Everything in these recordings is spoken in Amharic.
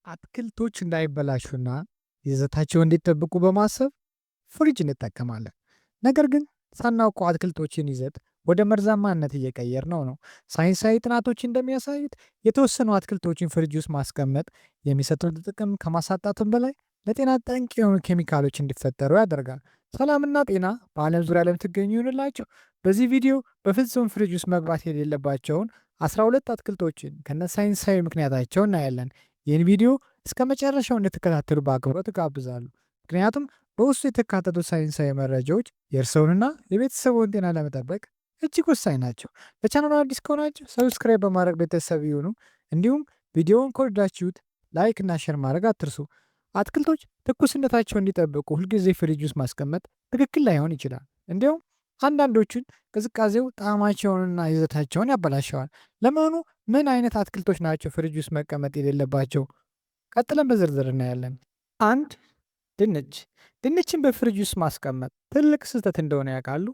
አትክልቶች እንዳይበላሹና ይዘታቸው እንዲጠብቁ በማሰብ ፍሪጅ እንጠቀማለን። ነገር ግን ሳናውቀው አትክልቶችን ይዘት ወደ መርዛማነት እየቀየር ነው። ሳይንሳዊ ጥናቶች እንደሚያሳዩት የተወሰኑ አትክልቶችን ፍሪጅ ውስጥ ማስቀመጥ የሚሰጡን ጥቅም ከማሳጣትም በላይ ለጤና ጠንቅ የሆኑ ኬሚካሎች እንዲፈጠሩ ያደርጋል። ሰላምና ጤና በዓለም ዙሪያ ለምትገኙ ይሁንላቸው። በዚህ ቪዲዮ በፍጹም ፍሪጅ ውስጥ መግባት የሌለባቸውን 12 አትክልቶችን ከነ ሳይንሳዊ ምክንያታቸው እናያለን። ይህን ቪዲዮ እስከ መጨረሻው እንድትከታተሉ በአክብሮት እጋብዛለሁ። ምክንያቱም በውስጡ የተካተቱት ሳይንሳዊ መረጃዎች የእርስዎንና የቤተሰቡን ጤና ለመጠበቅ እጅግ ወሳኝ ናቸው። ለቻናሉ አዲስ ከሆናችሁ ሰብስክራይብ በማድረግ ቤተሰብ ይሁኑ። እንዲሁም ቪዲዮውን ከወደዳችሁት ላይክ እና ሼር ማድረግ አትርሱ። አትክልቶች ትኩስነታቸውን እንዲጠብቁ ሁልጊዜ ፍሪጅ ውስጥ ማስቀመጥ ትክክል ላይሆን ይችላል። እንዲሁም አንዳንዶቹን ቅዝቃዜው ጣዕማቸውንና ይዘታቸውን ያበላሸዋል። ለመሆኑ ምን አይነት አትክልቶች ናቸው ፍሪጅ ውስጥ መቀመጥ የሌለባቸው? ቀጥለን በዝርዝር እናያለን። አንድ ድንች። ድንችን በፍሪጅ ውስጥ ማስቀመጥ ትልቅ ስህተት እንደሆነ ያውቃሉ?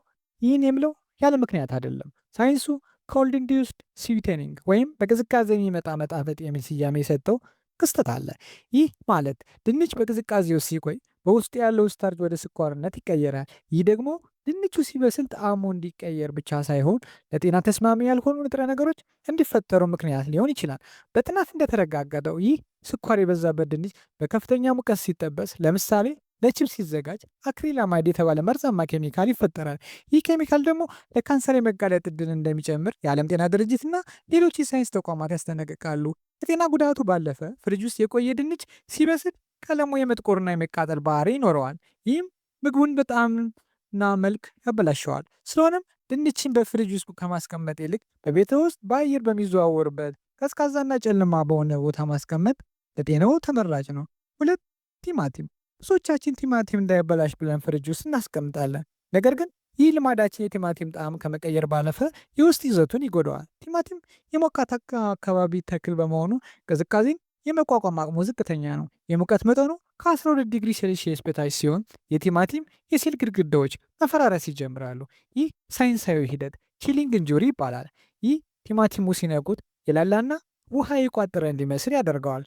ይህን የምለው ያለ ምክንያት አይደለም። ሳይንሱ ኮልድ ኢንዲዩስድ ስዊተኒንግ ወይም በቅዝቃዜ የሚመጣ መጣፈጥ የሚል ስያሜ የሰጠው ክስተት አለ። ይህ ማለት ድንች በቅዝቃዜ ውስጥ ሲቆይ በውስጡ ያለው ስታርች ወደ ስኳርነት ይቀየራል። ይህ ደግሞ ድንቹ ሲበስል ጣዕሙ እንዲቀየር ብቻ ሳይሆን ለጤና ተስማሚ ያልሆኑ ንጥረ ነገሮች እንዲፈጠሩ ምክንያት ሊሆን ይችላል። በጥናት እንደተረጋገጠው ይህ ስኳር የበዛበት ድንች በከፍተኛ ሙቀት ሲጠበስ፣ ለምሳሌ ለቺፕስ ሲዘጋጅ አክሪላማይድ የተባለ መርዛማ ኬሚካል ይፈጠራል። ይህ ኬሚካል ደግሞ ለካንሰር የመጋለጥ ዕድል እንደሚጨምር የዓለም ጤና ድርጅትና ሌሎች የሳይንስ ተቋማት ያስጠነቅቃሉ። ከጤና ጉዳቱ ባለፈ ፍሪጅ ውስጥ የቆየ ድንች ሲበስል ቀለሙ የመጥቆርና የመቃጠል ባህሪ ይኖረዋል። ይህም ምግቡን በጣዕምና መልክ ያበላሸዋል። ስለሆነም ድንችን በፍሪጅ ውስጥ ከማስቀመጥ ይልቅ በቤት ውስጥ በአየር በሚዘዋወርበት ቀዝቃዛና ጨለማ በሆነ ቦታ ማስቀመጥ ለጤናው ተመራጭ ነው። ሁለት ቲማቲም። ብዙዎቻችን ቲማቲም እንዳይበላሽ ብለን ፍሪጅ ውስጥ እናስቀምጣለን። ነገር ግን ይህ ልማዳችን የቲማቲም ጣዕም ከመቀየር ባለፈ የውስጥ ይዘቱን ይጎዳዋል። ቲማቲም የሞቃት አካባቢ ተክል በመሆኑ ቅዝቃዜን የመቋቋም አቅሙ ዝቅተኛ ነው። የሙቀት መጠኑ ከ12 ዲግሪ ሴልሺየስ በታች ሲሆን የቲማቲም የሴል ግድግዳዎች መፈራረስ ይጀምራሉ። ይህ ሳይንሳዊ ሂደት ቺሊንግ ኢንጁሪ ይባላል። ይህ ቲማቲሙ ሲነኩት የላላና ውሃ የቋጠረ እንዲመስል ያደርገዋል።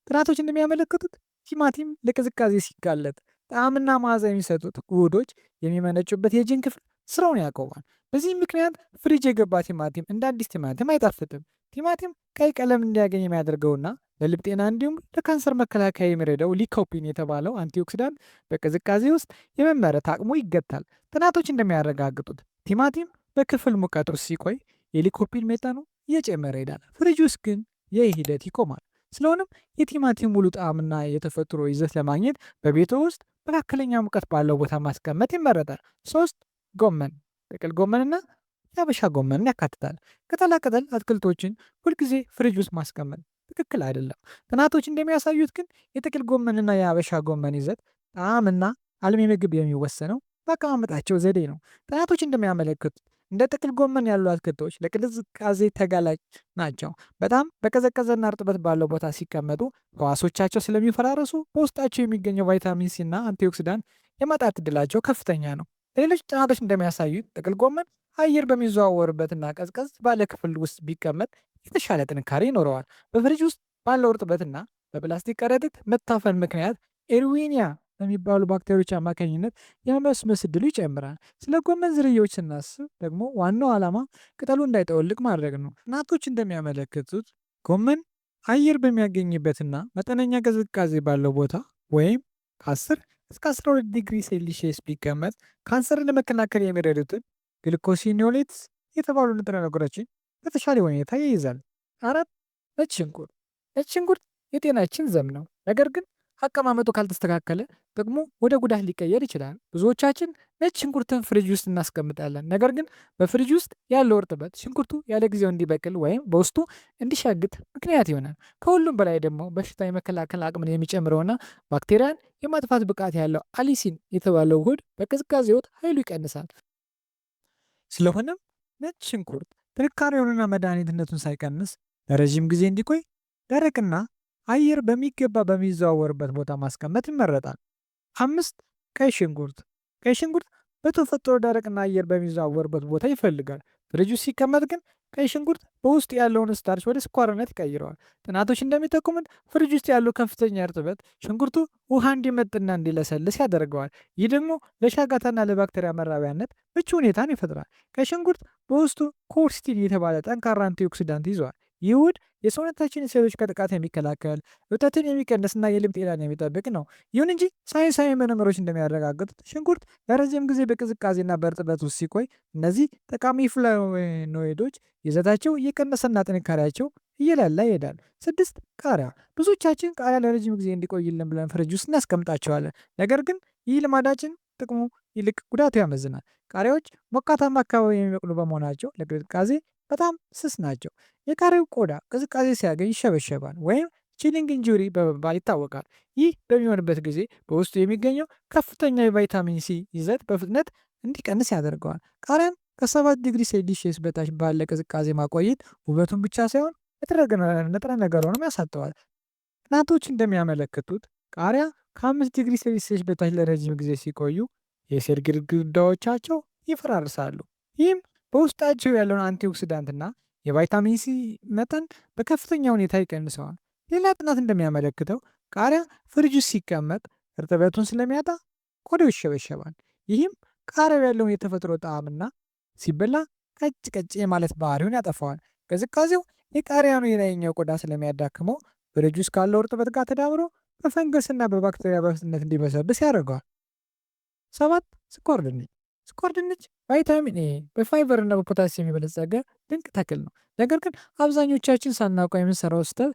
ጥናቶች እንደሚያመለክቱት ቲማቲም ለቅዝቃዜ ሲጋለጥ ጣዕምና መዓዛ የሚሰጡት ውህዶች የሚመነጩበት የጂን ክፍል ስራውን ያቆማል። በዚህም ምክንያት ፍሪጅ የገባ ቲማቲም እንደ አዲስ ቲማቲም አይጣፍጥም። ቲማቲም ቀይ ቀለም እንዲያገኝ የሚያደርገውና ለልብ ጤና እንዲሁም ለካንሰር መከላከያ የሚረዳው ሊኮፒን የተባለው አንቲኦክሲዳንት በቅዝቃዜ ውስጥ የመመረት አቅሙ ይገታል። ጥናቶች እንደሚያረጋግጡት ቲማቲም በክፍል ሙቀት ውስጥ ሲቆይ የሊኮፒን መጠኑ እየጨመረ ይሄዳል። ፍሪጅ ውስጥ ግን ይህ ሂደት ይቆማል። ስለሆነም የቲማቲም ሙሉ ጣዕምና የተፈጥሮ ይዘት ለማግኘት በቤቱ ውስጥ መካከለኛ ሙቀት ባለው ቦታ ማስቀመጥ ይመረጣል። 3 ጎመን። ጥቅል ጎመንና የአበሻ ጎመንን ያካትታል። ቅጠላቅጠል አትክልቶችን ሁልጊዜ ፍሪጅ ውስጥ ማስቀመጥ ትክክል አይደለም። ጥናቶች እንደሚያሳዩት ግን የጥቅል ጎመንና የአበሻ ጎመን ይዘት ጣዕምና አልሚ ምግብ የሚወሰነው በአቀማመጣቸው ዘዴ ነው። ጥናቶች እንደሚያመለክቱት እንደ ጥቅል ጎመን ያሉ አትክልቶች ለቅዝቃዜ ተጋላጭ ናቸው። በጣም በቀዘቀዘና እርጥበት ባለው ቦታ ሲቀመጡ ህዋሶቻቸው ስለሚፈራረሱ በውስጣቸው የሚገኘው ቫይታሚን ሲ እና አንቲኦክሲዳንት የማጣት ዕድላቸው ከፍተኛ ነው። ሌሎች ጥናቶች እንደሚያሳዩት ጥቅል ጎመን አየር በሚዘዋወርበትና ቀዝቀዝ ባለ ክፍል ውስጥ ቢቀመጥ የተሻለ ጥንካሬ ይኖረዋል። በፍሪጅ ውስጥ ባለው እርጥበትና በፕላስቲክ ከረጢት መታፈን ምክንያት ኤርዊኒያ በሚባሉ ባክቴሪያዎች አማካኝነት የመመስመስ ዕድሉ ይጨምራል። ስለ ጎመን ዝርያዎች ስናስብ ደግሞ ዋናው ዓላማ ቅጠሉ እንዳይጠወልቅ ማድረግ ነው። ጥናቶች እንደሚያመለክቱት ጎመን አየር በሚያገኝበትና መጠነኛ ቅዝቃዜ ባለው ቦታ ወይም ከ10 እስከ 12 ዲግሪ ሴልሺየስ ቢቀመጥ ካንሰርን ለመከላከል የሚረዱትን ግሉኮሲኖሌትስ የተባሉ ንጥረ ነገሮችን በተሻለ ሁኔታ ይይዛል። 4 ነጭ ሽንኩርት። ነጭ ሽንኩርት የጤናችን ዘብ ነው። ነገር ግን አቀማመጡ ካልተስተካከለ ደግሞ ወደ ጉዳት ሊቀየር ይችላል። ብዙዎቻችን ነጭ ሽንኩርትን ፍሪጅ ውስጥ እናስቀምጣለን። ነገር ግን በፍሪጅ ውስጥ ያለው እርጥበት ሽንኩርቱ ያለ ጊዜው እንዲበቅል ወይም በውስጡ እንዲሻግት ምክንያት ይሆናል። ከሁሉም በላይ ደግሞ በሽታ የመከላከል አቅምን የሚጨምረውና ባክቴሪያን የማጥፋት ብቃት ያለው አሊሲን የተባለው ውህድ በቅዝቃዜ ወቅት ኃይሉ ይቀንሳል። ስለሆነም ነጭ ሽንኩርት ጥንካሬውንና መድኃኒትነቱን ሳይቀንስ ለረዥም ጊዜ እንዲቆይ ደረቅና አየር በሚገባ በሚዘዋወርበት ቦታ ማስቀመጥ ይመረጣል። 5 ቀይ ሽንኩርት። ቀይ ሽንኩርት በተፈጥሮ ደረቅና አየር በሚዘዋወርበት ቦታ ይፈልጋል። ፍሪጅ ውስጥ ሲቀመጥ ግን ቀይ ሽንኩርት በውስጡ ያለውን ስታርች ወደ ስኳርነት ይቀይረዋል። ጥናቶች እንደሚጠቁሙት ፍሪጅ ውስጥ ያለው ከፍተኛ እርጥበት ሽንኩርቱ ውሃ እንዲመጥና እንዲለሰልስ ያደርገዋል። ይህ ደግሞ ለሻጋታና ለባክቴሪያ መራቢያነት ምቹ ሁኔታን ይፈጥራል። ቀይ ሽንኩርት በውስጡ ኮርሲቲን የተባለ ጠንካራ አንቲኦክሲዳንት ይዟል። ይህ ውህድ የሰውነታችንን ሴሎች ከጥቃት የሚከላከል እብጠትን የሚቀንስና የልብ ጤናን የሚጠብቅ ነው። ይሁን እንጂ ሳይንሳዊ ምርምሮች እንደሚያረጋግጡት ሽንኩርት ለረጅም ጊዜ በቅዝቃዜና በእርጥበት ውስጥ ሲቆይ እነዚህ ጠቃሚ ፍላቮኖይዶች ይዘታቸው እየቀነሰና ጥንካሬያቸው እየላላ ይሄዳል። 6. ቃሪያ። ብዙዎቻችን ቃሪያ ለረጅም ጊዜ እንዲቆይልን ብለን ፍሪጅ ውስጥ እናስቀምጣቸዋለን። ነገር ግን ይህ ልማዳችን ጥቅሙ ይልቅ ጉዳቱ ያመዝናል። ቃሪያዎች ሞቃታማ አካባቢ የሚበቅሉ በመሆናቸው ለቅዝቃዜ በጣም ስስ ናቸው። የቃሪያው ቆዳ ቅዝቃዜ ሲያገኝ ይሸበሸባል ወይም ቺሊንግ ኢንጁሪ በመባል ይታወቃል። ይህ በሚሆንበት ጊዜ በውስጡ የሚገኘው ከፍተኛ የቫይታሚን ሲ ይዘት በፍጥነት እንዲቀንስ ያደርገዋል። ቃሪያን ከ7 ዲግሪ ሴልሺየስ በታች ባለ ቅዝቃዜ ማቆየት ውበቱን ብቻ ሳይሆን ንጥረ ነገሩንም ያሳጠዋል። ጥናቶች እንደሚያመለክቱት ቃሪያ ከ5 ዲግሪ ሴልሺየስ በታች ለረጅም ጊዜ ሲቆዩ የሴል ግድግዳዎቻቸው ይፈራርሳሉ። ይህም በውስጣቸው ያለውን አንቲኦክሲዳንትና የቫይታሚን ሲ መጠን በከፍተኛ ሁኔታ ይቀንሰዋል። ሌላ ጥናት እንደሚያመለክተው ቃሪያ ፍሪጅ ውስጥ ሲቀመጥ እርጥበቱን ስለሚያጣ ቆዳው ይሸበሸባል። ይህም ቃሪያው ያለውን የተፈጥሮ ጣዕምና ሲበላ ቀጭ ቀጭ የማለት ባህሪውን ያጠፋዋል። ቅዝቃዜው የቃሪያኑ የላይኛው ቆዳ ስለሚያዳክመው ፍሪጅ ውስጥ ካለው እርጥበት ጋር ተዳምሮ በፈንገስና በባክቴሪያ በፍጥነት እንዲበሰብስ ያደርገዋል። 7. ስኳር ድንች። ስኳር ድንች ቫይታሚን ኤ፣ በፋይበር እና በፖታሲየም የበለጸገ ድንቅ ተክል ነው። ነገር ግን አብዛኞቻችን ሳናውቀው የምንሰራው ስህተት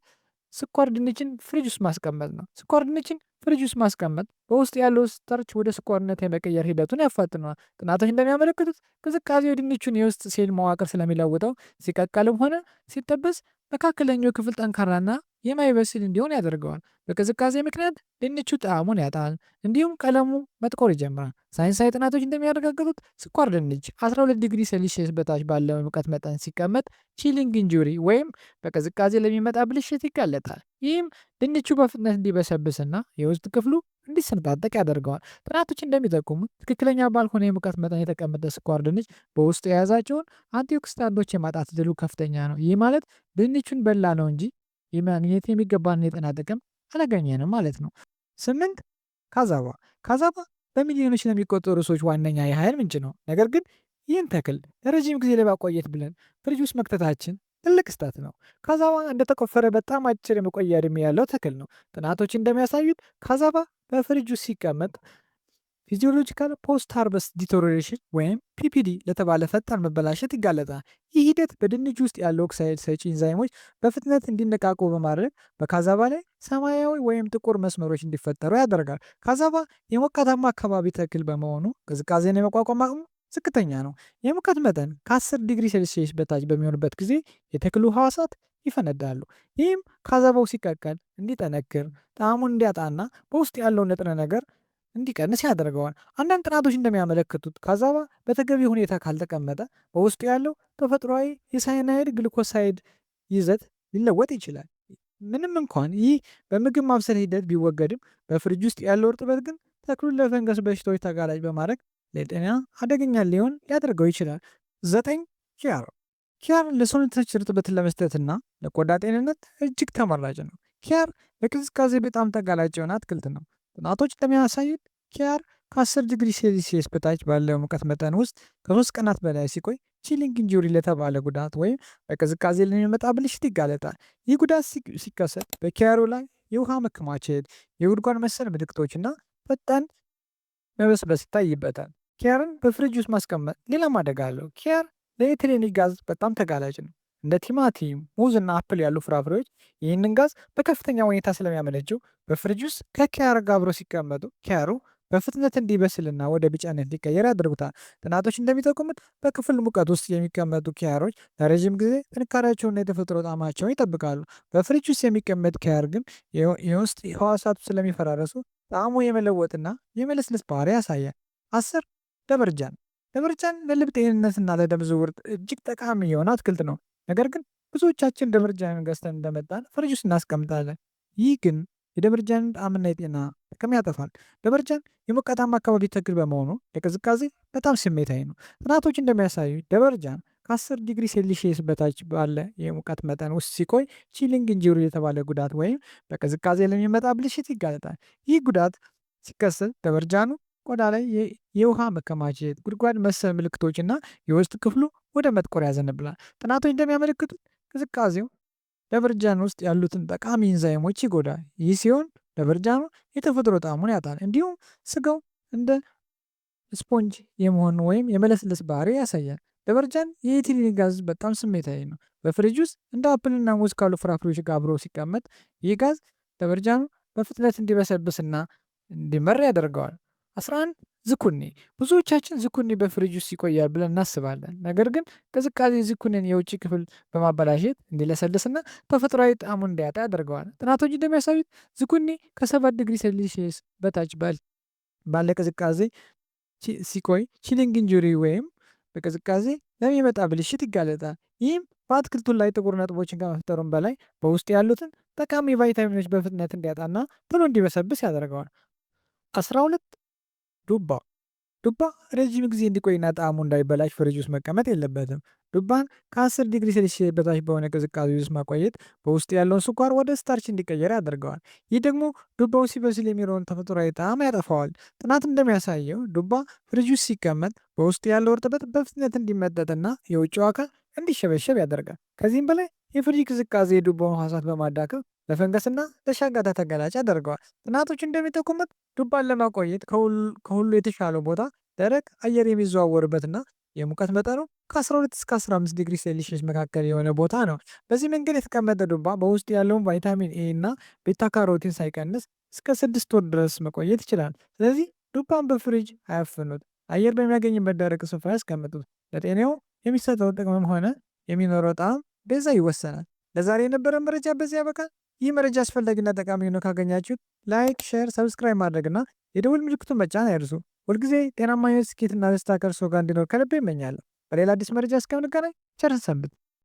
ስኳር ድንችን ፍሪጅ ውስጥ ማስቀመጥ ነው። ስኳር ድንችን ፍሪጅ ውስጥ ማስቀመጥ በውስጥ ያለው ስታርች ወደ ስኳርነት የመቀየር ሂደቱን ያፋጥነዋል። ጥናቶች እንደሚያመለክቱት ቅዝቃዜ የድንቹን የውስጥ ሴል መዋቅር ስለሚለውጠው ሲቀቀልም ሆነ ሲጠበስ መካከለኛው ክፍል ጠንካራና የማይበስል እንዲሆን ያደርገዋል። በቅዝቃዜ ምክንያት ድንቹ ጣዕሙን ያጣል፣ እንዲሁም ቀለሙ መጥቆር ይጀምራል። ሳይንሳዊ ጥናቶች እንደሚያረጋግጡት ስኳር ድንች 12 ዲግሪ ሴልሺየስ በታች ባለው ሙቀት መጠን ሲቀመጥ ቺሊንግ ኢንጁሪ ወይም በቅዝቃዜ ለሚመጣ ብልሽት ይጋለጣል። ይህም ድንቹ በፍጥነት እንዲበሰብስና የውስጥ ክፍሉ እንዲሰነጣጠቅ ያደርገዋል። ጥናቶች እንደሚጠቁሙት ትክክለኛ ባልሆነ የሙቀት መጠን የተቀመጠ ስኳር ድንች በውስጡ የያዛቸውን አንቲኦክሲዳንቶች የማጣት ዕድሉ ከፍተኛ ነው። ይህ ማለት ድንቹን በላ ነው እንጂ የማግኘት የሚገባን የጤና ጥቅም አላገኘንም ማለት ነው። 8. ካዛባ። ካዛባ በሚሊዮኖች ለሚቆጠሩ ሰዎች ዋነኛ የኃይል ምንጭ ነው። ነገር ግን ይህን ተክል ለረጅም ጊዜ ለማቆየት ብለን ፍሪጅ ውስጥ መክተታችን ትልቅ ስህተት ነው። ካዛባ እንደተቆፈረ በጣም አጭር የመቆያ ዕድሜ ያለው ተክል ነው። ጥናቶች እንደሚያሳዩት ካዛባ በፍሪጅ ውስጥ ሲቀመጥ ፊዚዮሎጂካል ፖስት ሃርቨስት ዲቶሪዬሽን ወይም ፒፒዲ ለተባለ ፈጣን መበላሸት ይጋለጣል። ይህ ሂደት በድንች ውስጥ ያሉ ኦክሳይድ ሰጪ ኢንዛይሞች በፍጥነት እንዲነቃቁ በማድረግ በካዛባ ላይ ሰማያዊ ወይም ጥቁር መስመሮች እንዲፈጠሩ ያደርጋል። ካዛባ የሞቃታማ አካባቢ ተክል በመሆኑ ቅዝቃዜን የመቋቋም አቅሙ ዝቅተኛ ነው። የሙቀት መጠን ከ10 ዲግሪ ሴልሺየስ በታች በሚሆንበት ጊዜ የተክሉ ህዋሳት ይፈነዳሉ። ይህም ካዛባው ሲቀቀል እንዲጠነክር፣ ጣዕሙን እንዲያጣና በውስጥ ያለውን ንጥረ ነገር እንዲቀንስ ያደርገዋል። አንዳንድ ጥናቶች እንደሚያመለክቱት ካዛባ በተገቢ ሁኔታ ካልተቀመጠ በውስጡ ያለው ተፈጥሯዊ የሳይናይድ ግሉኮሳይድ ይዘት ሊለወጥ ይችላል። ምንም እንኳን ይህ በምግብ ማብሰል ሂደት ቢወገድም በፍሪጅ ውስጥ ያለው እርጥበት ግን ተክሉን ለፈንገስ በሽታዎች ተጋላጭ በማድረግ ለጤና አደገኛ ሊሆን ሊያደርገው ይችላል። 9. ኪያር። ኪያር ለሰውነታችን እርጥበትን ለመስጠትና ለቆዳ ጤንነት እጅግ ተመራጭ ነው። ኪያር ለቅዝቃዜ በጣም ተጋላጭ የሆነ አትክልት ነው። ጥናቶች እንደሚያሳዩት ኪያር ከ10 ዲግሪ ሴልሺየስ በታች ባለው ሙቀት መጠን ውስጥ ከ3 ቀናት በላይ ሲቆይ ቺሊንግ ኢንጁሪ ለተባለ ጉዳት ወይም በቅዝቃዜ ለሚመጣ ብልሽት ይጋለጣል። ይህ ጉዳት ሲከሰት በኪያሩ ላይ የውሃ መከማቸት፣ የጉድጓድ መሰል ምልክቶችና ፈጣን መበስበስ ይታይበታል። ኪያርን በፍሪጅ ውስጥ ማስቀመጥ ሌላም አደጋ አለው። ኪያር ለኤቲሌን ጋዝ በጣም ተጋላጭ ነው። እንደ ቲማቲም፣ ሙዝ እና አፕል ያሉ ፍራፍሬዎች ይህንን ጋዝ በከፍተኛ ሁኔታ ስለሚያመነጨው በፍሪጅ ውስጥ ከኪያር ጋር አብረው ሲቀመጡ ኪያሩ በፍጥነት እንዲበስልና ወደ ቢጫነት እንዲቀየር ያደርጉታል። ጥናቶች እንደሚጠቁሙት በክፍል ሙቀት ውስጥ የሚቀመጡ ኪያሮች ለረዥም ጊዜ ጥንካሬያቸውንና የተፈጥሮ ጣዕማቸውን ይጠብቃሉ። በፍሪጅ ውስጥ የሚቀመጥ ኪያር ግን የውስጥ ህዋሳቱ ስለሚፈራረሱ ጣዕሙ የመለወጥና የመለስለስ ባህሪ ያሳያል። 10. ደበርጃን። ደበርጃን ለልብ ጤንነትና ለደም ዝውውር እጅግ ጠቃሚ የሆነ አትክልት ነው። ነገር ግን ብዙዎቻችን ደበርጃንን ገዝተን እንደመጣን ፍሪጅ ውስጥ እናስቀምጣለን። ይህ ግን የደበርጃንን ጣዕምና የጤና ጥቅም ያጠፋል። ደበርጃን የሞቃታማ አካባቢ ተክል በመሆኑ ለቅዝቃዜ በጣም ስሜታዊ ነው። ጥናቶች እንደሚያሳዩ ደበርጃን ከ10 ዲግሪ ሴልሺየስ በታች ባለ የሙቀት መጠን ውስጥ ሲቆይ ቺሊንግ ኢንጁሪ የተባለ ጉዳት ወይም በቅዝቃዜ ለሚመጣ ብልሽት ይጋለጣል። ይህ ጉዳት ሲከሰት ደበርጃኑ ቆዳ ላይ የውሃ መከማቸት፣ ጉድጓድ መሰል ምልክቶችና የውስጥ ክፍሉ ወደ መጥቆር ያዘነብላል። ጥናቶች እንደሚያመለክቱት ቅዝቃዜው ደበርጃን ውስጥ ያሉትን ጠቃሚ ኢንዛይሞች ይጎዳል። ይህ ሲሆን ደበርጃኑ የተፈጥሮ ጣዕሙን ያጣል። እንዲሁም ስጋው እንደ ስፖንጅ የመሆን ወይም የመለስለስ ባህሪ ያሳያል። ደበርጃን የኢቲሊን ጋዝ በጣም ስሜታዊ ነው። በፍሪጅ ውስጥ እንደ አፕልና ሙዝ ካሉ ፍራፍሬዎች ጋር አብሮ ሲቀመጥ ይህ ጋዝ ደበርጃኑ በፍጥነት እንዲበሰብስና እንዲመር ያደርገዋል። 11 ዝኩኒ። ብዙዎቻችን ዝኩኒ በፍሪጅ ውስጥ ይቆያል ብለን እናስባለን። ነገር ግን ቅዝቃዜ ዝኩኒን የውጭ ክፍል በማበላሸት እንዲለሰልስና ተፈጥሯዊ ጣዕሙን እንዲያጣ ያደርገዋል። ጥናቶች እንደሚያሳዩት ዝኩኒ ከ7 ዲግሪ ሴልሺየስ በታች ባለ ቅዝቃዜ ሲቆይ ቺሊንግ ኢንጁሪ ወይም በቅዝቃዜ ለሚመጣ ብልሽት ይጋለጣል። ይህም በአትክልቱ ላይ ጥቁር ነጥቦችን ከመፍጠሩም በላይ በውስጥ ያሉትን ጠቃሚ ቫይታሚኖች በፍጥነት እንዲያጣና ቶሎ እንዲበሰብስ ያደርገዋል። 12 ዱባ። ዱባ ረዥም ጊዜ እንዲቆይና ጣዕሙ እንዳይበላሽ ፍሪጅ ውስጥ መቀመጥ የለበትም። ዱባን ከ10 ዲግሪ ሴልሺየስ በታች በሆነ ቅዝቃዜ ውስጥ ማቆየት በውስጥ ያለውን ስኳር ወደ ስታርች እንዲቀየር ያደርገዋል። ይህ ደግሞ ዱባው ሲበስል የሚኖረውን ተፈጥሯዊ ጣዕም ያጠፋዋል። ጥናት እንደሚያሳየው ዱባ ፍሪጅ ውስጥ ሲቀመጥ በውስጡ ያለው እርጥበት በፍጥነት እንዲመጠጥና የውጭው አካል እንዲሸበሸብ ያደርጋል። ከዚህም በላይ የፍሪጅ ቅዝቃዜ የዱባውን ሕዋሳት በማዳከም ለፈንገስና ለሻጋታ ተጋላጭ ያደርገዋል። ጥናቶች እንደሚጠቁሙት ዱባን ለማቆየት ከሁሉ የተሻለው ቦታ ደረቅ አየር የሚዘዋወርበትና የሙቀት መጠኑ ከ12 እስከ 15 ዲግሪ ሴልሺየስ መካከል የሆነ ቦታ ነው። በዚህ መንገድ የተቀመጠ ዱባ በውስጡ ያለውን ቫይታሚን ኤ እና ቤታ ካሮቲን ሳይቀንስ እስከ 6 ወር ድረስ መቆየት ይችላል። ስለዚህ ዱባን በፍሪጅ አያፍኑት፣ አየር በሚያገኝበት ደረቅ ስፍራ ያስቀምጡት። ለጤናው የሚሰጠው ጥቅምም ሆነ የሚኖረው ጣዕም በዛ ይወሰናል። ለዛሬ የነበረ መረጃ በዚህ ያበቃል። ይህ መረጃ አስፈላጊና ጠቃሚ ሆኖ ካገኛችሁት ላይክ፣ ሼር፣ ሰብስክራይብ ማድረግና የደውል ምልክቱን መጫን አይርሱ። ሁልጊዜ ጤናማ ሕይወት፣ ስኬትና ደስታ ከእርስዎ ጋር እንዲኖር ከልቤ እመኛለሁ። በሌላ አዲስ መረጃ እስከምንገናኝ ቸር ሰንብቱ።